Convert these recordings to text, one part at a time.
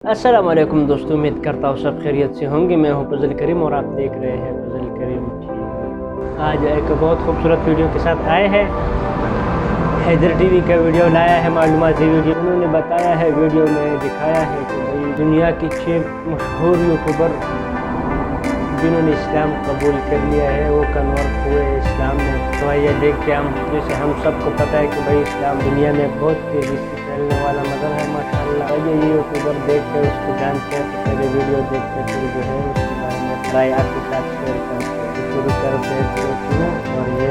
अस्सलाम वालेकुम दोस्तों, उम्मीद करता हूँ सब खैरियत से होंगे। मैं हूँ फजल करीम और आप देख रहे हैं फजल करीम TV। आज एक बहुत खूबसूरत वीडियो के साथ आए हैं। हैदर टीवी का वीडियो लाया है, मालूमाती वीडियो। उन्होंने बताया है, वीडियो में दिखाया है कि भाई दुनिया की 6 मशहूर यूट्यूबर जिन्होंने इस्लाम कबूल कर लिया है वो कन्वर्ट हुए इस्लाम में। तो ये देख के जैसे हम सबको पता है कि भाई इस्लाम दुनिया में बहुत तेज़ी से फैलने वाला मज़हब है माशाअल्लाह। ये यूट्यूबर देख के उसको जानते हैं तो पहले वीडियो देख के फिर जो है उसके बारे में राय आपके साथ शेयर करते हैं। शुरू करते हैं और ये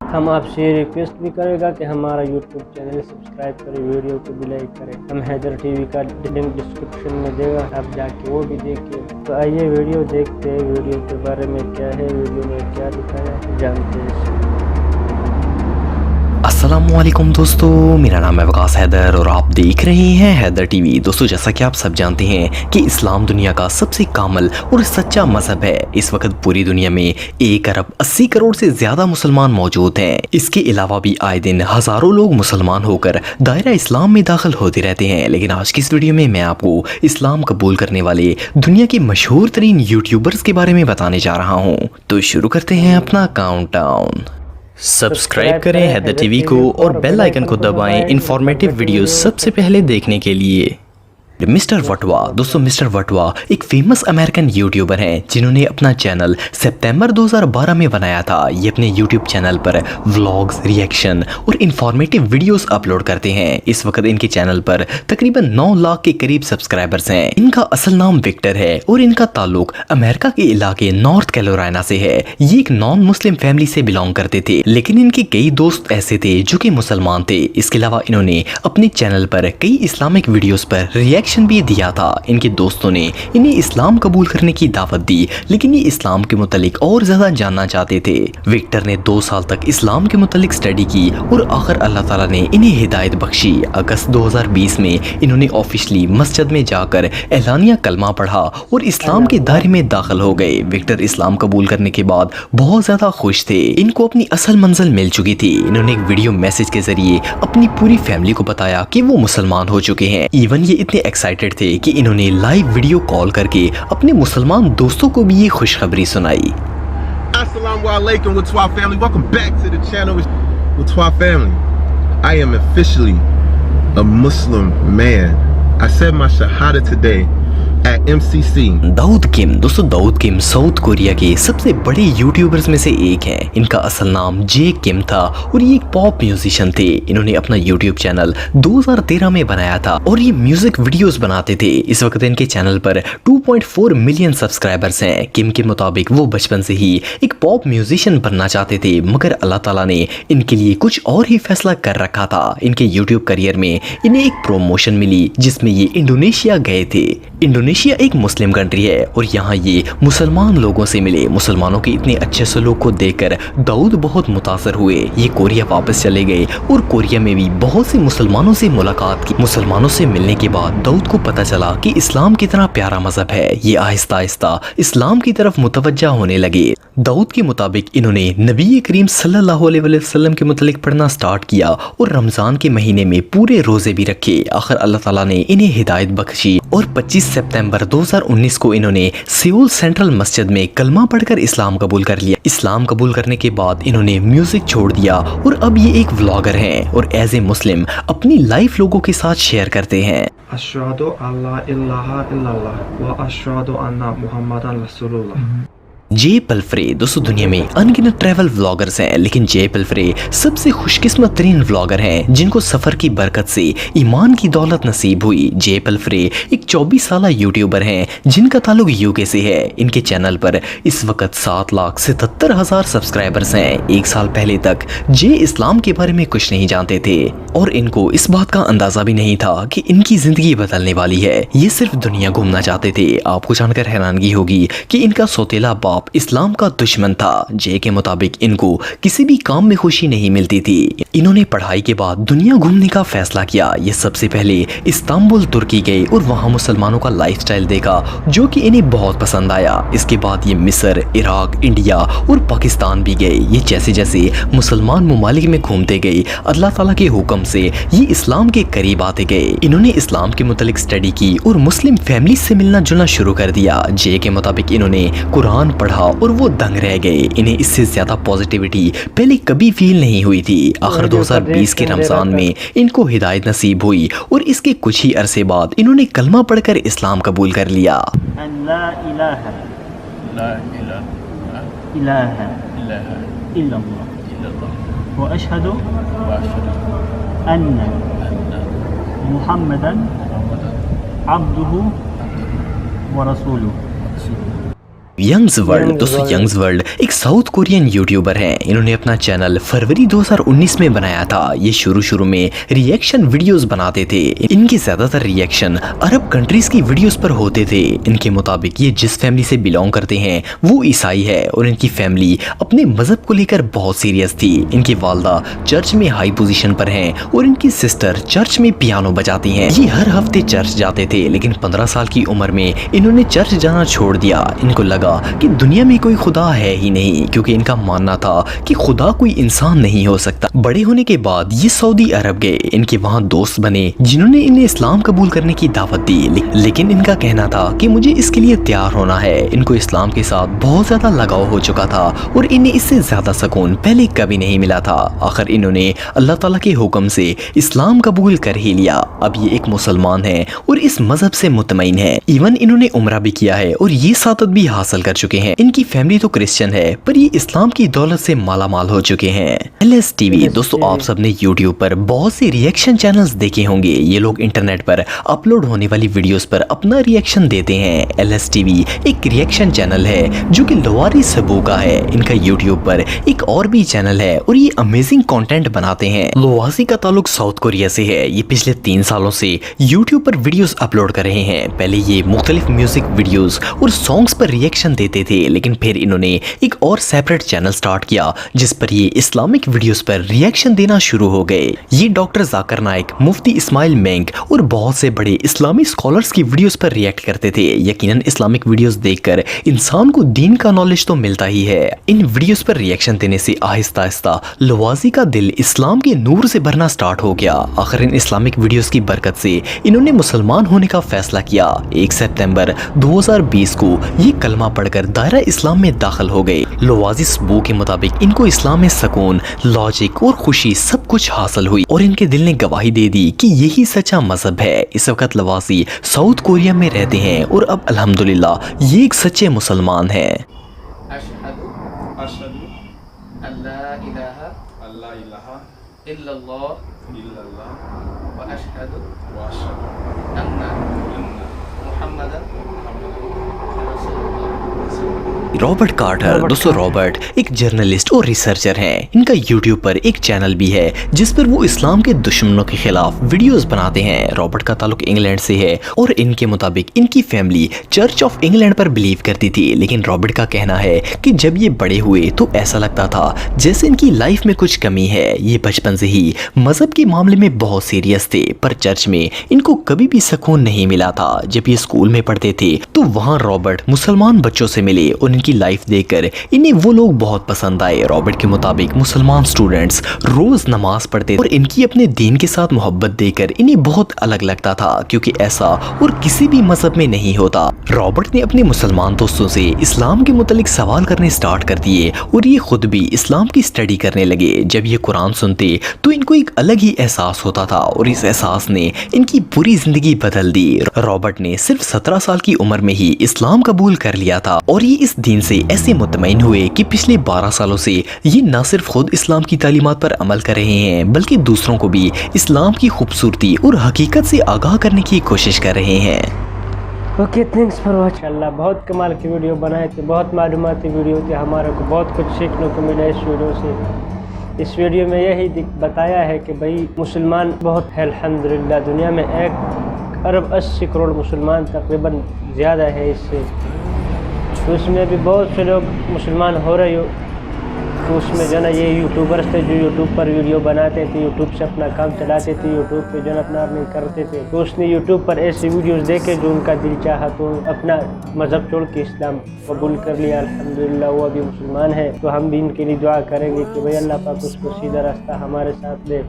हम आपसे रिक्वेस्ट भी करेगा कि हमारा यूट्यूब चैनल सब्सक्राइब करें, वीडियो को भी लाइक करें। हम हैदर टीवी का लिंक डिस्क्रिप्शन में देगा, आप जाके वो भी देखिए। तो आइए वीडियो देखते हैं, वीडियो के बारे में क्या है, वीडियो में क्या दिखाया है जानते हैं। अस्सलामुअलैकुम दोस्तों, मेरा नाम है वकास हैदर और आप देख रहे हैं हैदर टीवी। दोस्तों, जैसा कि आप सब जानते हैं कि इस्लाम दुनिया का सबसे कामिल और सच्चा मजहब है। इस वक्त पूरी दुनिया में 1 अरब 80 करोड़ से ज्यादा मुसलमान मौजूद हैं। इसके अलावा भी आए दिन हजारों लोग मुसलमान होकर दायरा इस्लाम में दाखिल होते रहते हैं। लेकिन आज की इस वीडियो में मैं आपको इस्लाम कबूल करने वाले दुनिया के मशहूर तरीन यूट्यूबर्स के बारे में बताने जा रहा हूँ। तो शुरू करते हैं अपना काउंटडाउन। सब्सक्राइब करें हैदर टीवी को और बेल आइकन को दबाएं इंफॉर्मेटिव वीडियो सबसे पहले देखने के लिए। मिस्टर वटवा। दोस्तों, मिस्टर वटवा एक फेमस अमेरिकन यूट्यूबर हैं जिन्होंने अपना चैनल सितंबर 2012 में बनाया था। ये अपने यूट्यूब चैनल पर व्लॉग्स, रिएक्शन और इंफॉर्मेटिव वीडियोस अपलोड करते हैं। इस वक्त इनके चैनल पर तकरीबन 9 लाख के करीब सब्सक्राइबर्स हैं। इनका असल नाम विक्टर है और इनका ताल्लुक अमेरिका के इलाके नॉर्थ कैरोलिना से है। ये एक नॉन मुस्लिम फैमिली से बिलोंग करते थे, लेकिन इनके कई दोस्त ऐसे थे जो कि मुसलमान थे। इसके अलावा इन्होंने अपने चैनल पर कई इस्लामिक वीडियोस पर रिएक्शन भी दिया था। इनके दोस्तों ने इन्हें इस्लाम कबूल करने की दावत दी, लेकिन ये इस्लाम के मुतालिक और ज्यादा जानना चाहते थे। विक्टर ने 2 साल तक इस्लाम के मुतालिक स्टडी की और आखिर अल्लाह ताला ने इन्हें हिदायत बख्शी। अगस्त 2020 में इन्होंने ऑफिशियली मस्जिद में जाकर एलानिया कलमा पढ़ा और इस्लाम के दायरे में दाखिल हो गए। विक्टर इस्लाम कबूल करने के बाद बहुत ज्यादा खुश थे। इनको अपनी असल मंजिल मिल चुकी थी। इन्होंने एक वीडियो मैसेज के जरिए अपनी पूरी फैमिली को बताया कि वो मुसलमान हो चुके हैं। इवन ये इतने एक्साइटेड थे कि इन्होंने लाइव वीडियो कॉल करके अपने मुसलमान दोस्तों को भी ये खुशखबरी सुनाई। Assalamu alaikum Watwa family. Welcome back to the channel Watwa family. I am officially a Muslim man. I said my shahada today at MCC. Dawood किम। दोस्तों, दाऊद किम साउथ कोरिया के सबसे बड़े यूट्यूबर्स में से एक हैं। इनका असल नाम जे किम था और ये एक पॉप म्यूजिशियन थे। इन्होंने अपना यूट्यूब चैनल 2013 में बनाया था और ये म्यूजिक वीडियोस बनाते थे। इस वक्त इनके चैनल पर 2.4 मिलियन सब्सक्राइबर्स हैं। किम के मुताबिक वो बचपन से ही एक पॉप म्यूजिशियन बनना चाहते थे, मगर अल्लाह ताला ने इनके लिए कुछ और ही फैसला कर रखा था। इनके यूट्यूब करियर में इन्हें एक प्रमोशन मिली जिसमें ये इंडोनेशिया गए थे। इंडोनेशिया एक मुस्लिम कंट्री है और यहाँ ये मुसलमान लोगों से मिले। मुसलमानों के इतने अच्छे सलूक को देखकर दाऊद बहुत मुतासर हुए। ये कोरिया वापस चले गए और कोरिया में भी बहुत से मुसलमानों से मुलाकात की। मुसलमानों से मिलने के बाद दाऊद को पता चला कि इस्लाम कितना प्यारा मजहब है। ये आहिस्ता आहिस्ता इस्लाम की तरफ मुतवज्जा होने लगे। दाऊद के मुताबिक इन्होंने नबी करीम सल्लल्लाहु अलैहि वसल्लम के मुतालिक पढ़ना स्टार्ट किया और रमजान के महीने में पूरे रोजे भी रखे। आखिर अल्लाह ताला ने इन्हें हिदायत बख्शी और 25 सितंबर 2019 को इन्होंने सियोल सेंट्रल मस्जिद में कलमा पढ़कर इस्लाम कबूल कर लिया। इस्लाम कबूल करने के बाद इन्होंने म्यूजिक छोड़ दिया और अब ये एक व्लॉगर हैं और एज ए मुस्लिम अपनी लाइफ लोगों के साथ शेयर करते हैं। अशहदु अल्ला इलाहा इल्लल्लाह व अशहदु अन्ना मुहम्मदन रसूलुल्लाह। जे पल्फ्रे। दोस्तों, दुनिया में अनगिनत ट्रैवल व्लॉगर्स हैं, लेकिन जे पल्फ्रे सबसे खुशकिस्मत तरीन व्लॉगर हैं जिनको सफर की बरकत से ईमान की दौलत नसीब हुई। जे पल्फ्रे एक 24 साला यूट्यूबर हैं जिनका ताल्लुक यूके से है। इनके चैनल पर इस वक्त 7,77,000 सब्सक्राइबर्स हैं। 1 साल पहले तक जे इस्लाम के बारे में कुछ नहीं जानते थे और इनको इस बात का अंदाजा भी नहीं था कि इनकी जिंदगी बदलने वाली है। ये सिर्फ दुनिया घूमना चाहते थे। आपको जानकर हैरानगी होगी कि इनका सौतेला बाप बाप इस्लाम का दुश्मन था। जे के मुताबिक इनको किसी भी काम में खुशी नहीं मिलती थी। इन्होंने पढ़ाई के बाद दुनिया घूमने का फैसला किया। ये सबसे पहले इस्तांबुल तुर्की गए और वहाँ मुसलमानों का लाइफस्टाइल देखा जो कि इन्हें बहुत पसंद आया। इसके बाद ये मिस्र, इराक, इंडिया और पाकिस्तान भी गए। ये जैसे जैसे मुसलमान मुमालिक में घूमते गए, अल्लाह ताला के हुक्म से ये इस्लाम के करीब आते गए। इन्होंने इस्लाम के मुतालिक स्टडी की और मुस्लिम फैमिली से मिलना जुलना शुरू कर दिया। जे के मुताबिक इन्होंने कुरान पढ़ा और वो दंग रह गए। इन्हें इससे ज्यादा पॉजिटिविटी पहले कभी फील नहीं हुई थी। आखिर 2020 के रमजान में इनको हिदायत नसीब हुई और इसके कुछ ही अरसे बाद इन्होंने कलमा पढ़कर इस्लाम कबूल कर लिया। यंग्स वर्ल्ड, दोस्तों यंग्स वर्ल्ड एक साउथ कोरियन यूट्यूबर हैं। इन्होंने अपना चैनल फरवरी 2019 में बनाया था। ये शुरू में रिएक्शन वीडियोस बनाते थे। इनके ज्यादातर रिएक्शन अरब कंट्रीज की वीडियोस पर होते थे। इनके मुताबिक ये जिस फैमिली से बिलोंग करते हैं वो ईसाई है और इनकी फैमिली अपने मजहब को लेकर बहुत सीरियस थी। इनकी वालदा चर्च में हाई पोजीशन पर हैं और इनकी सिस्टर चर्च में पियानो बजाती हैं। ये हर हफ्ते चर्च जाते थे, लेकिन 15 साल की उम्र में इन्होंने चर्च जाना छोड़ दिया। इनको लगा कि दुनिया में कोई खुदा है ही नहीं, क्योंकि इनका मानना था कि खुदा कोई इंसान नहीं हो सकता। बड़े होने के बाद ये सऊदी अरब गए। इनके वहाँ दोस्त बने जिन्होंने इन्हें इस्लाम कबूल करने की दावत दी, लेकिन इनका कहना था कि मुझे इसके लिए तैयार होना है। इनको इस्लाम के साथ बहुत ज्यादा लगाव हो चुका था और इन्हें इससे ज्यादा सुकून पहले कभी नहीं मिला था। आखिर इन्होंने अल्लाह ताला के हुक्म से इस्लाम कबूल कर ही लिया। अब ये एक मुसलमान है और इस मजहब से मुतमईन है। इवन इन्होंने उम्रा भी किया है और ये सादत भी हासिल कर चुके हैं। इनकी फैमिली तो क्रिश्चियन है पर ये इस्लाम की दौलत से माला माल हो चुके हैं। LS TV, दोस्तों आप सबने YouTube पर बहुत से रिएक्शन चैनल्स देखे होंगे। ये लोग इंटरनेट पर अपलोड होने वाली वीडियोस पर अपना रिएक्शन देते हैं। LS TV एक रिएक्शन चैनल है जो कि लवारी सबू का है। इनका YouTube पर एक और भी चैनल है और ये अमेजिंग कंटेंट बनाते हैं। लोवासी का ताल्लुक साउथ कोरिया से है। ये पिछले 3 सालों से YouTube पर वीडियोस अपलोड कर रहे हैं। पहले ये मुख्तलिफ म्यूजिक वीडियोस और सॉन्ग्स पर रिएक्शन देते थे, लेकिन फिर इन्होंने एक और सेपरेट चैनल स्टार्ट किया जिस पर ये इस्लामिक वीडियोस पर रिएक्शन देना शुरू हो गए। ये डॉक्टर जाकिर नाइक, मुफ्ती इस्माइल मेंग और बहुत से बड़े इस्लामी स्कॉलर्स की वीडियोस पर रिएक्ट करते थे। यकीनन इस्लामिक वीडियोस देखकर इंसान को दीन का नॉलेज तो मिलता ही है। इन वीडियोस पर रिएक्शन देने से आहिस्ता आहिस्ता लवाजी का दिल इस्लाम के नूर से भरना स्टार्ट हो गया। आखिर इन इस्लामिक वीडियोस की बरकत से इन्होंने मुसलमान होने का फैसला किया। 1 सितंबर 2020 को ये कलमा पढ़कर दायरा इस्लाम में दाखिल हो गए। लवाजी सबू के मुताबिक इनको इस्लाम में सुकून, लॉजिक और खुशी सब कुछ हासिल हुई और इनके दिल ने गवाही दे दी कि यही सच्चा मजहब है। इस वक्त लवाजी साउथ कोरिया में रहते हैं और अब अल्हम्दुलिल्लाह ये एक सच्चे मुसलमान हैं। रॉबर्ट कार्टर, दोस्तों रॉबर्ट एक जर्नलिस्ट और रिसर्चर हैं। इनका यूट्यूब पर एक चैनल भी है जिस पर वो इस्लाम के दुश्मनों के खिलाफ वीडियोस बनाते हैं। रॉबर्ट का ताल्लुक इंग्लैंड से है और इनके मुताबिक इनकी फैमिली चर्च ऑफ इंग्लैंड पर बिलीव करती थी, लेकिन रॉबर्ट का कहना है कि जब ये बड़े हुए तो ऐसा लगता था जैसे इनकी लाइफ में कुछ कमी है। ये बचपन से ही मजहब के मामले में बहुत सीरियस थे, पर चर्च में इनको कभी भी सुकून नहीं मिला था। जब ये स्कूल में पढ़ते थे तो वहाँ रॉबर्ट मुसलमान बच्चों से मिले और की लाइफ देखकर इन्हें वो लोग बहुत पसंद आए। रॉबर्ट के मुताबिक मुसलमान स्टूडेंट्स रोज नमाज पढ़ते और इनकी अपने दीन के साथ मोहब्बत देखकर इन्हें बहुत अलग लगता था, क्योंकि ऐसा और किसी भी मजहब में नहीं होता। रॉबर्ट ने अपने मुसलमान दोस्तों से इस्लाम के मुतालिक सवाल करने स्टार्ट कर दिए और ये खुद भी इस्लाम की स्टडी करने लगे। जब ये कुरान सुनते तो इनको एक अलग ही एहसास होता था और इस एहसास ने इनकी पूरी जिंदगी बदल दी। रॉबर्ट ने सिर्फ 17 साल की उम्र में ही इस्लाम कबूल कर लिया था और ये इस दीन से ऐसे मुतमईन हुए कि पिछले 12 सालों से ये न सिर्फ खुद इस्लाम की तालीमात पर अमल कर रहे हैं बल्कि दूसरों को भी इस्लाम की खूबसूरती और हकीकत से आगाह करने की कोशिश कर रहे हैं। Okay, thanks for watching. Allah बहुत कमाल की वीडियो बनाए थे, बहुत मालूमाती वीडियो थी। हमारे को बहुत कुछ सीखने को मिला इस वीडियो से। इस वीडियो में यही बताया है कि भाई मुसलमान बहुत है अल्हम्दुलिल्लाह। दुनिया में 1 अरब 80 करोड़ मुसलमान तकरीबन ज़्यादा है इससे। تو اس میں بھی بہت سے لوگ مسلمان ہو رہے ہو. تو اس میں جو ہے نا یہ یوٹیوبرس تھے جو یوٹیوب پر ویڈیو بناتے تھے, یوٹیوب سے اپنا کام چلاتے تھے, یوٹیوب پہ جو ہے نا اپنا ارننگ کرتے تھے. تو اس نے یوٹیوب پر ایسی ویڈیوز دیکھے جو ان کا دل چاہا, تو اپنا مذہب چھوڑ کے اسلام قبول کر لیا. الحمدللہ وہ ابھی مسلمان ہے. تو ہم بھی ان کے لیے دعا کریں گے کہ بھائی اللہ پاک اس کو سیدھا راستہ ہمارے ساتھ دے.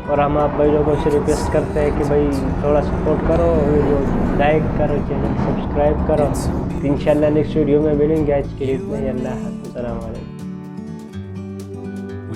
اور ہم آپ بھائی لوگوں سے ریکویسٹ کرتے ہیں کہ بھائی تھوڑا سپورٹ کرو, ویڈیو لائک کرو, چینل سبسکرائب کرو. انشاءاللہ نیکسٹ ویڈیو میں ملیں گے. آج کے لیے اتنا ہی. اللہ حافظ. السلام علیکم.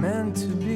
meant to be